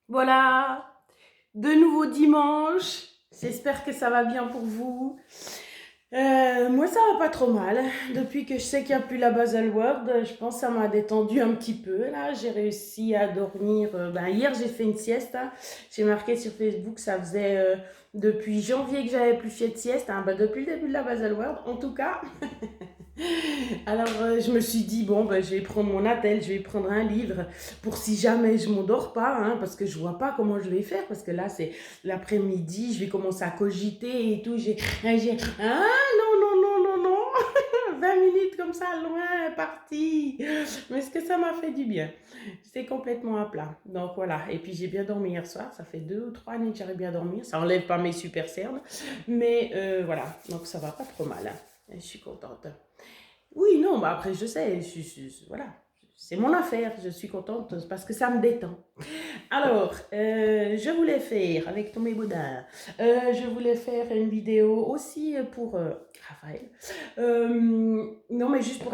Voilà, de nouveau dimanche. J'espère que ça va bien pour vous. Moi, ça va pas trop mal. Depuis que je sais qu'il n'y a plus la Basel World, je pense que ça m'a détendu un petit peu. Là, j'ai réussi à dormir. Hier, j'ai fait une sieste, hein. J'ai marqué sur Facebook, ça faisait depuis janvier que j'avais plus fait de sieste, hein. Depuis le début de la Basel World, en tout cas. Alors, je me suis dit, bon, je vais prendre mon attel, je vais prendre un livre pour si jamais je m'endors pas, hein, parce que je vois pas comment je vais faire, parce que là, c'est l'après-midi, je vais commencer à cogiter et tout. Ah, non, non, non, non, non, 20 minutes comme ça, loin, parti. Mais est-ce que ça m'a fait du bien? C'est complètement à plat. Donc voilà, et puis j'ai bien dormi hier soir, ça fait 2 ou 3 nuits que j'arrive bien à dormir, ça enlève pas mes super cernes, mais voilà, donc ça va pas trop mal, hein. Je suis contente. Oui, non, après, je sais, voilà, c'est mon affaire, je suis contente parce que ça me détend. Alors, je voulais faire, avec Tomé Baudin, je voulais faire une vidéo aussi pour Raphaël. Non, mais juste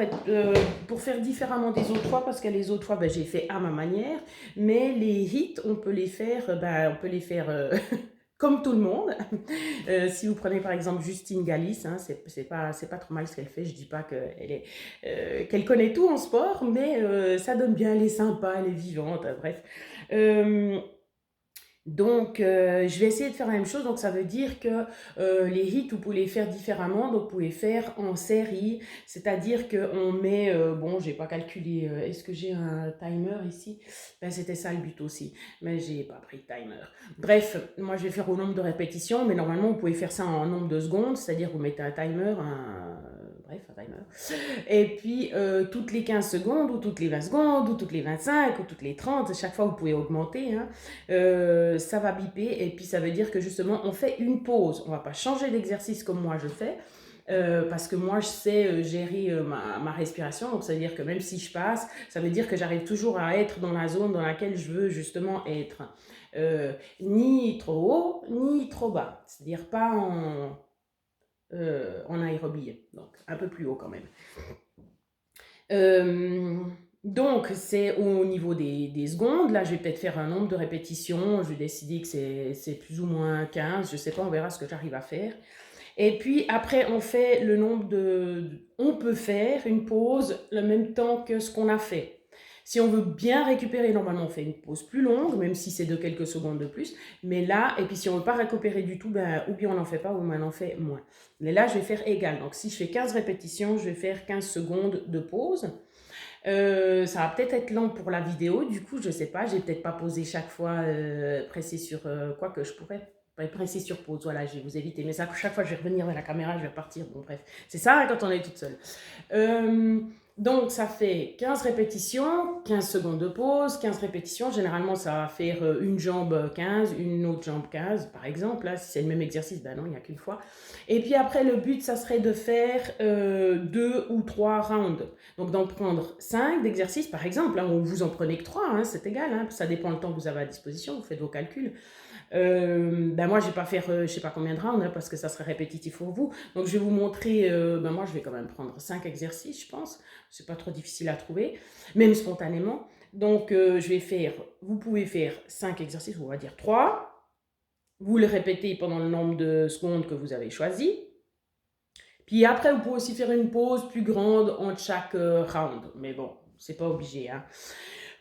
pour faire différemment des autres fois, parce que les autres fois, j'ai fait à ma manière, mais les hits, on peut les faire comme tout le monde. Si vous prenez par exemple Justine Galis, hein, c'est pas trop mal ce qu'elle fait. Je dis pas qu'elle connaît tout en sport, mais ça donne bien, elle est sympa, elle est vivante, bref. Euh, donc, je vais essayer de faire la même chose. Donc, ça veut dire que les hits, vous pouvez les faire différemment. Donc, vous pouvez faire en série. C'est-à-dire qu'on met... bon, j'ai pas calculé. Est-ce que j'ai un timer ici? C'était ça le but aussi. Mais j'ai pas pris de timer. Bref, moi, je vais faire au nombre de répétitions. Mais normalement, vous pouvez faire ça en nombre de secondes. C'est-à-dire, vous mettez un timer, bref, un timer. Et puis, toutes les 15 secondes, ou toutes les 20 secondes, ou toutes les 25, ou toutes les 30, chaque fois, vous pouvez augmenter, hein. Ça va biper et puis ça veut dire que justement on fait une pause. On va pas changer d'exercice comme moi je fais. Parce que moi je sais gérer ma respiration, donc ça veut dire que même si je passe, ça veut dire que j'arrive toujours à être dans la zone dans laquelle je veux justement être. Ni trop haut, ni trop bas, c'est-à-dire pas en aérobie, donc un peu plus haut quand même. Donc, c'est au niveau des secondes. Là, je vais peut-être faire un nombre de répétitions. Je vais décider que c'est plus ou moins 15. Je ne sais pas, on verra ce que j'arrive à faire. Et puis, après, on fait le nombre on peut faire une pause le même temps que ce qu'on a fait. Si on veut bien récupérer, normalement, on fait une pause plus longue, même si c'est de quelques secondes de plus. Mais là, et puis si on ne veut pas récupérer du tout, ou bien on n'en fait pas, ou bien on en fait moins. Mais là, je vais faire égal. Donc, si je fais 15 répétitions, je vais faire 15 secondes de pause. Ça va peut-être être lent pour la vidéo, du coup, je sais pas, j'ai peut-être pas posé chaque fois, pressé sur quoi que je pourrais. Presser sur pause, voilà, je vais vous éviter. Mais ça, chaque fois, je vais revenir vers la caméra, je vais repartir. Bon, bref, c'est ça hein, quand on est toute seule. Donc, ça fait 15 répétitions, 15 secondes de pause, 15 répétitions. Généralement, ça va faire une jambe 15, une autre jambe 15, par exemple. Là, si c'est le même exercice, ben non, il n'y a qu'une fois. Et puis après, le but, ça serait de faire 2 ou 3 rounds. Donc, d'en prendre 5 d'exercices, par exemple. Hein, vous en prenez que 3, hein, c'est égal. Hein, ça dépend le temps que vous avez à disposition. Vous faites vos calculs. Moi, je vais pas faire, je sais pas combien de rounds, hein, parce que ça serait répétitif pour vous. Donc, je vais vous montrer, moi, je vais quand même prendre 5 exercices, je pense. C'est pas trop difficile à trouver, même spontanément. Donc, je vais faire, vous pouvez faire 5 exercices, on va dire 3. Vous le répétez pendant le nombre de secondes que vous avez choisi. Puis après, vous pouvez aussi faire une pause plus grande entre chaque round. Mais bon, c'est pas obligé, hein.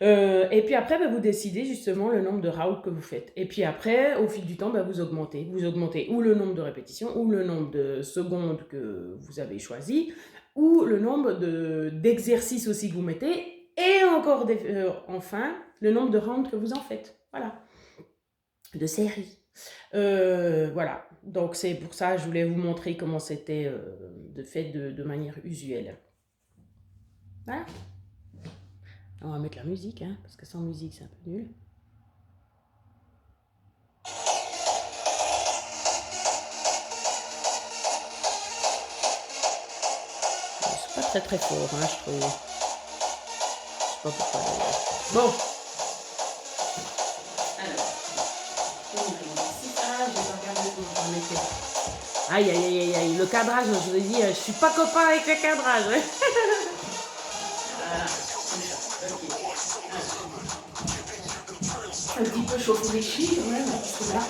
Et puis après, vous décidez justement le nombre de rounds que vous faites. Et puis après, au fil du temps, vous augmentez. Vous augmentez ou le nombre de répétitions, ou le nombre de secondes que vous avez choisi, ou le nombre d'exercices aussi que vous mettez, et encore enfin, le nombre de rounds que vous en faites. Voilà. De séries. Voilà. Donc c'est pour ça que je voulais vous montrer comment c'était de fait de manière usuelle. Voilà. On va mettre la musique, hein, parce que sans musique, c'est un peu nul. C'est pas très très fort, hein, je trouve. Je sais pas pourquoi d'ailleurs. Bon. Alors, je vais pas regarder comment on mettait. Aïe, aïe, aïe, aïe, aïe, le cadrage, je vous ai dit, je suis pas copain avec le cadrage. Voilà, c'est ça, ok. Un petit peu chauffe Richie quand même, parce que là.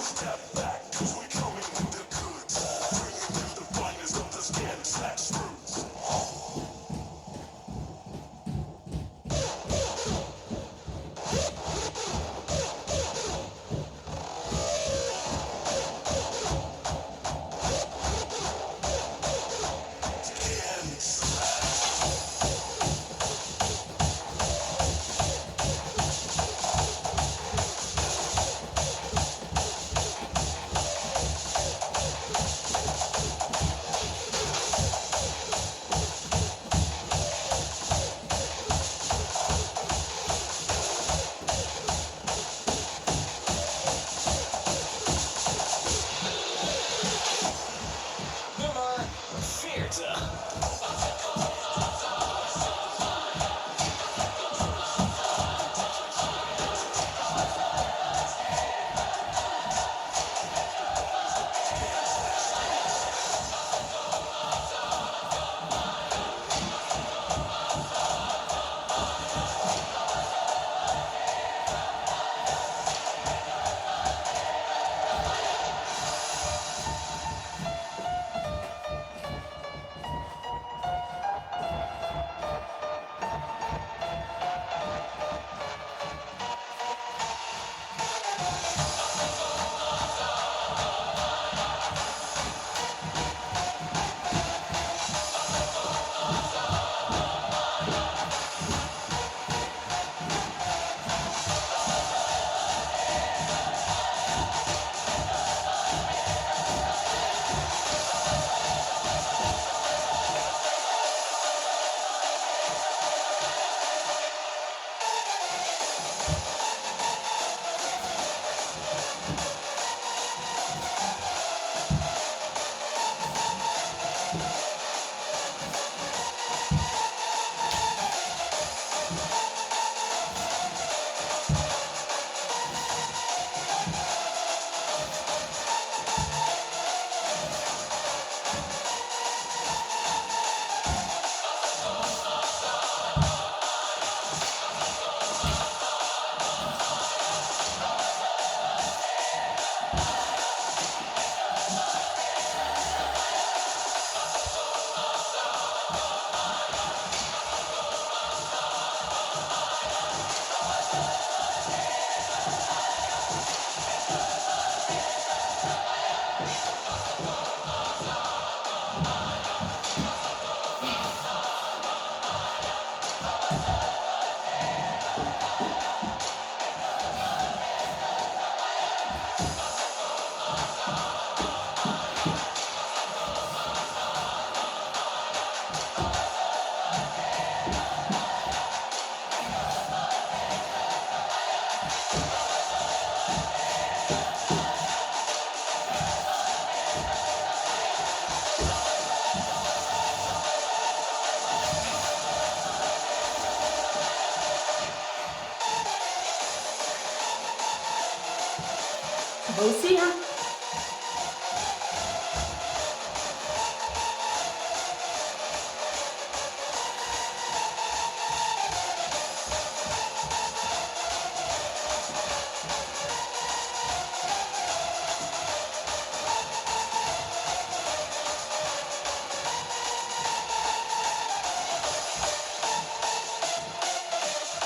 Ça va aussi, hein?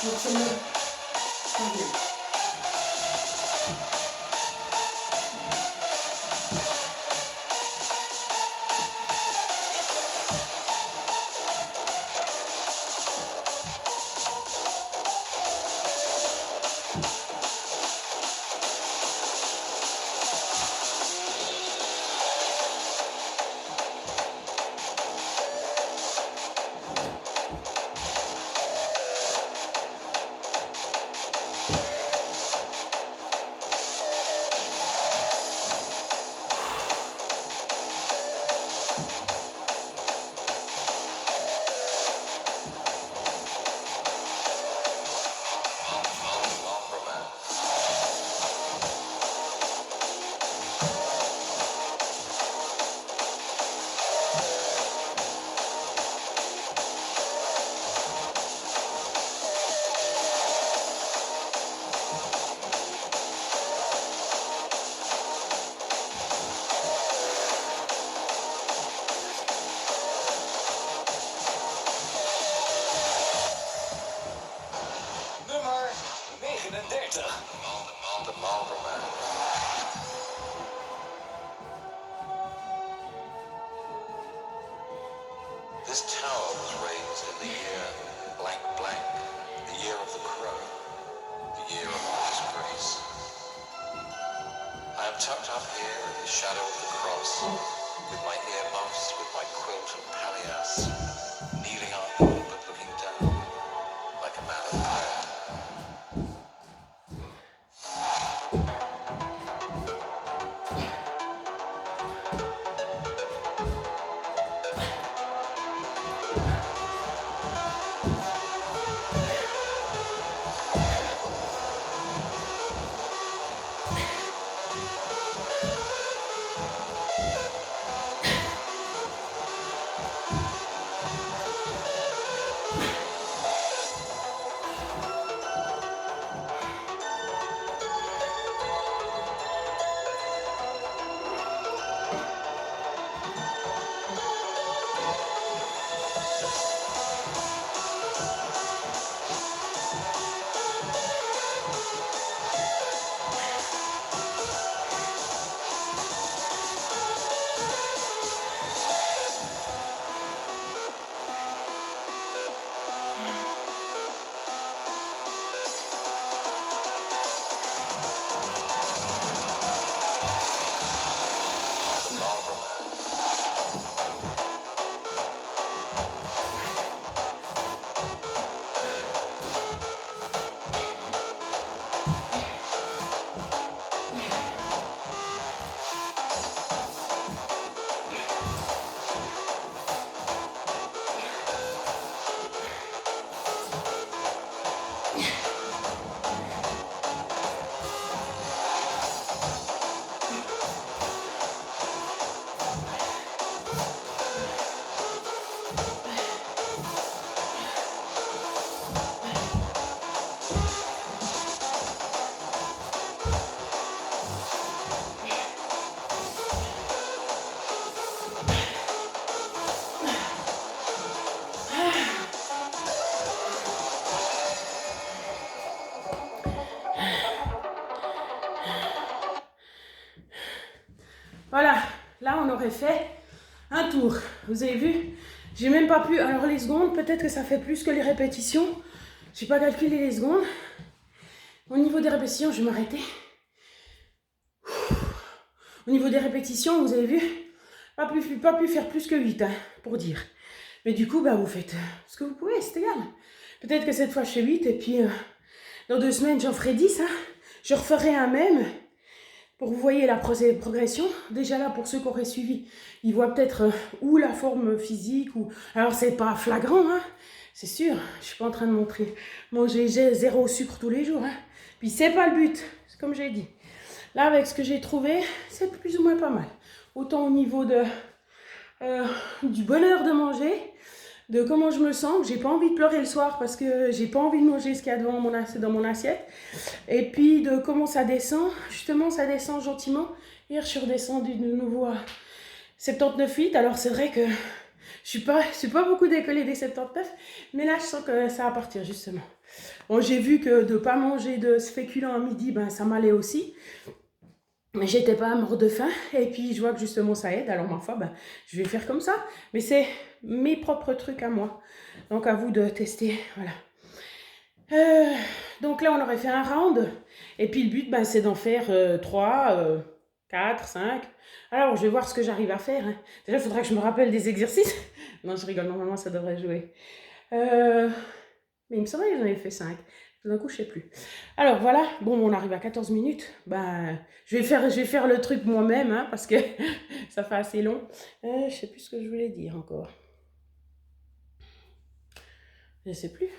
Donc c'est mieux. Très bien. The Marlborough Man. This tower was raised in the year blank blank, the year of the crow, the year of our disgrace. I am tucked up here in the shadow of the cross, with my earmuffs, with my quilt and palliasse, kneeling up but looking down, like a man of prayer. Voilà, là on aurait fait un tour. Vous avez vu, j'ai même pas pu. Alors les secondes, peut-être que ça fait plus que les répétitions. J'ai pas calculé les secondes. Au niveau des répétitions, je vais m'arrêter. Au niveau des répétitions, vous avez vu, pas pu faire plus que 8, hein, pour dire. Mais du coup, bah, vous faites ce que vous pouvez, c'est égal. Peut-être que cette fois je fais 8 et puis dans 2 semaines j'en ferai 10. Hein. Je referai un même. Pour que vous voyez la progression, déjà là, pour ceux qui auraient suivi, ils voient peut-être où la forme physique, ou... Alors, c'est pas flagrant, hein, c'est sûr, je suis pas en train de montrer, manger 0 sucre tous les jours, hein. Puis c'est pas le but, c'est comme j'ai dit. Là, avec ce que j'ai trouvé, c'est plus ou moins pas mal. Autant au niveau de, du bonheur de manger, de comment je me sens, que j'ai pas envie de pleurer le soir parce que j'ai pas envie de manger ce qu'il y a dans mon assiette. Et puis de comment ça descend, justement ça descend gentiment. Hier je suis redescendue de nouveau à 79,8. Alors c'est vrai que je suis pas beaucoup décollée des 79, mais là je sens que ça va partir justement. Bon, j'ai vu que de pas manger de féculents à midi, ben ça m'allait aussi. Mais j'étais pas mort de faim, et puis je vois que justement ça aide, alors ma foi, ben, je vais faire comme ça. Mais c'est mes propres trucs à moi, donc à vous de tester, voilà. Donc là on aurait fait un round, et puis le but ben, c'est d'en faire 3, 4, 5. Alors je vais voir ce que j'arrive à faire, hein. Déjà il faudra que je me rappelle des exercices. Non je rigole, normalement ça devrait jouer. Mais il me semblait que j'en avais fait 5. Tout d'un coup, je sais plus. Alors voilà, bon, on arrive à 14 minutes. Ben, je vais faire le truc moi-même, hein, parce que ça fait assez long. Je sais plus ce que je voulais dire encore. Je sais plus.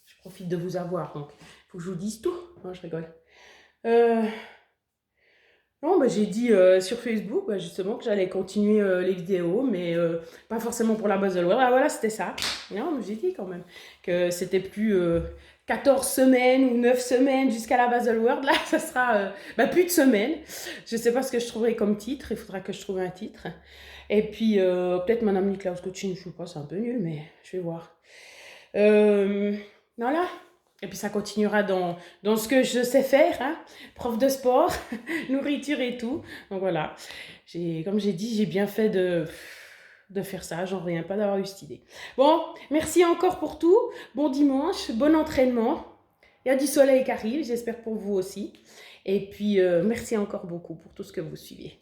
Je profite de vous avoir, donc il faut que je vous dise tout. Non, je rigole. Non, bah, j'ai dit sur Facebook, bah, justement, que j'allais continuer les vidéos, mais pas forcément pour la Baselworld. Ah, voilà, c'était ça. Non, mais j'ai dit quand même que c'était plus 14 semaines ou 9 semaines jusqu'à la Baselworld. Là, ça sera bah, plus de semaines. Je sais pas ce que je trouverai comme titre. Il faudra que je trouve un titre. Et puis, peut-être Madame Niklaus Coaching, je sais pas, c'est un peu nul, mais je vais voir. Voilà. Et puis ça continuera dans ce que je sais faire, hein, prof de sport, nourriture et tout. Donc voilà, comme j'ai dit, j'ai bien fait de faire ça, j'en reviens pas d'avoir eu cette idée. Bon, merci encore pour tout, bon dimanche, bon entraînement. Il y a du soleil qui arrive, j'espère pour vous aussi. Et puis merci encore beaucoup pour tout ce que vous suivez.